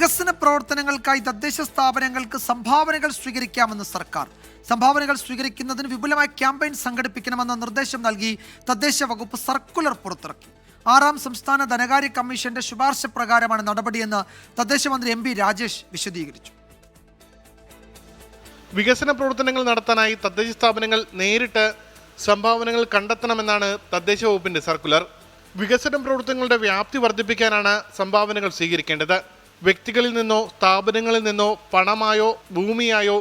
വികസന പ്രവർത്തനങ്ങൾക്കായി തദ്ദേശ സ്ഥാപനങ്ങൾക്ക് സംഭാവനകൾ സ്വീകരിക്കാമെന്ന് സർക്കാർ. സംഭാവനകൾ സ്വീകരിക്കുന്നതിന് വിപുലമായ ക്യാമ്പയിൻ സംഘടിപ്പിക്കണമെന്ന നിർദ്ദേശം നൽകി തദ്ദേശ വകുപ്പ് സർക്കുലർ പുറത്തിറക്കി. 6ാം സംസ്ഥാന ധനകാര്യ കമ്മീഷന്റെ ശുപാർശ പ്രകാരമാണ് നടപടിയെന്ന് തദ്ദേശ മന്ത്രി MP രാജേഷ് വിശദീകരിച്ചു. വികസന പ്രവർത്തനങ്ങൾ നടത്താനായി തദ്ദേശ സ്ഥാപനങ്ങൾ നേരിട്ട് സംഭാവനകൾ കണ്ടെത്തണമെന്നാണ് തദ്ദേശ വകുപ്പിന്റെ സർക്കുലർ. വികസന പ്രവർത്തനങ്ങളുടെ വ്യാപ്തി വർദ്ധിപ്പിക്കാനാണ് സംഭാവനകൾ സ്വീകരിക്കേണ്ടത്. വ്യക്തികളിൽ നിന്നോ സ്ഥാപനങ്ങളിൽ നിന്നോ പണമായോ ഭൂമിയായോ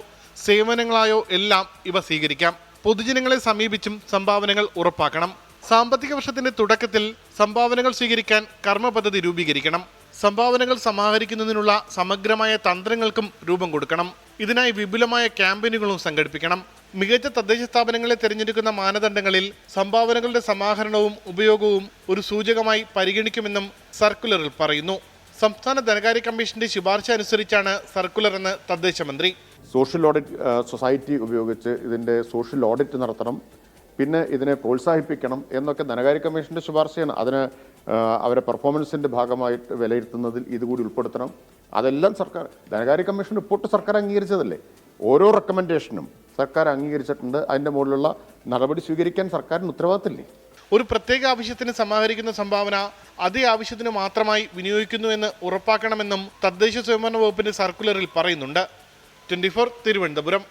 സേവനങ്ങളായോ എല്ലാം ഇവ സ്വീകരിക്കാം. പൊതുജനങ്ങളെ സമീപിച്ചും സംഭാവനകൾ ഉറപ്പാക്കണം. സാമ്പത്തിക വർഷത്തിന്റെ തുടക്കത്തിൽ സംഭാവനകൾ സ്വീകരിക്കാൻ കർമ്മ പദ്ധതി രൂപീകരിക്കണം. സംഭാവനകൾ സമാഹരിക്കുന്നതിനുള്ള സമഗ്രമായ തന്ത്രങ്ങൾക്കും രൂപം കൊടുക്കണം. ഇതിനായി വിപുലമായ ക്യാമ്പയിനുകളും സംഘടിപ്പിക്കണം. മികച്ച തദ്ദേശ സ്ഥാപനങ്ങളെ തിരഞ്ഞെടുക്കുന്ന മാനദണ്ഡങ്ങളിൽ സംഭാവനകളുടെ സമാഹരണവും ഉപയോഗവും ഒരു സൂചകമായി പരിഗണിക്കുമെന്നും സർക്കുലറിൽ പറയുന്നു. സംസ്ഥാന ധനകാര്യ കമ്മീഷന്റെ ശുപാർശ അനുസരിച്ചാണ് സർക്കുലർ എന്ന് തദ്ദേശ മന്ത്രി. സോഷ്യൽ ഓഡിറ്റ് സൊസൈറ്റി ഉപയോഗിച്ച് ഇതിൻ്റെ സോഷ്യൽ ഓഡിറ്റ് നടത്തണം, പിന്നെ ഇതിനെ പ്രോത്സാഹിപ്പിക്കണം എന്നൊക്കെ ധനകാര്യ കമ്മീഷന്റെ ശുപാർശയാണ്. അതിന് അവരെ പെർഫോമൻസിന്റെ ഭാഗമായിട്ട് വിലയിരുത്തുന്നതിൽ ഇതുകൂടി ഉൾപ്പെടുത്തണം. അതെല്ലാം സർക്കാർ ധനകാര്യ കമ്മീഷൻ റിപ്പോർട്ട് സർക്കാർ അംഗീകരിച്ചതല്ലേ. ഓരോ റെക്കമെൻഡേഷനും സർക്കാർ അംഗീകരിച്ചിട്ടുണ്ട്. അതിൻ്റെ മുകളിലുള്ള നടപടി സ്വീകരിക്കാൻ സർക്കാരിന് ഉത്തരവാദിത്തമില്ലേ? ഒരു പ്രത്യേക ആവശ്യത്തിന് സമാഹരിക്കുന്ന സംഭാവന അതേ ആവശ്യത്തിന് മാത്രമായി വിനിയോഗിക്കുന്നുവെന്ന് ഉറപ്പാക്കണമെന്നും തദ്ദേശ സ്വയംഭരണ വകുപ്പിന്റെ സർക്കുലറിൽ പറയുന്നുണ്ട്. 24 തിരുവനന്തപുരം.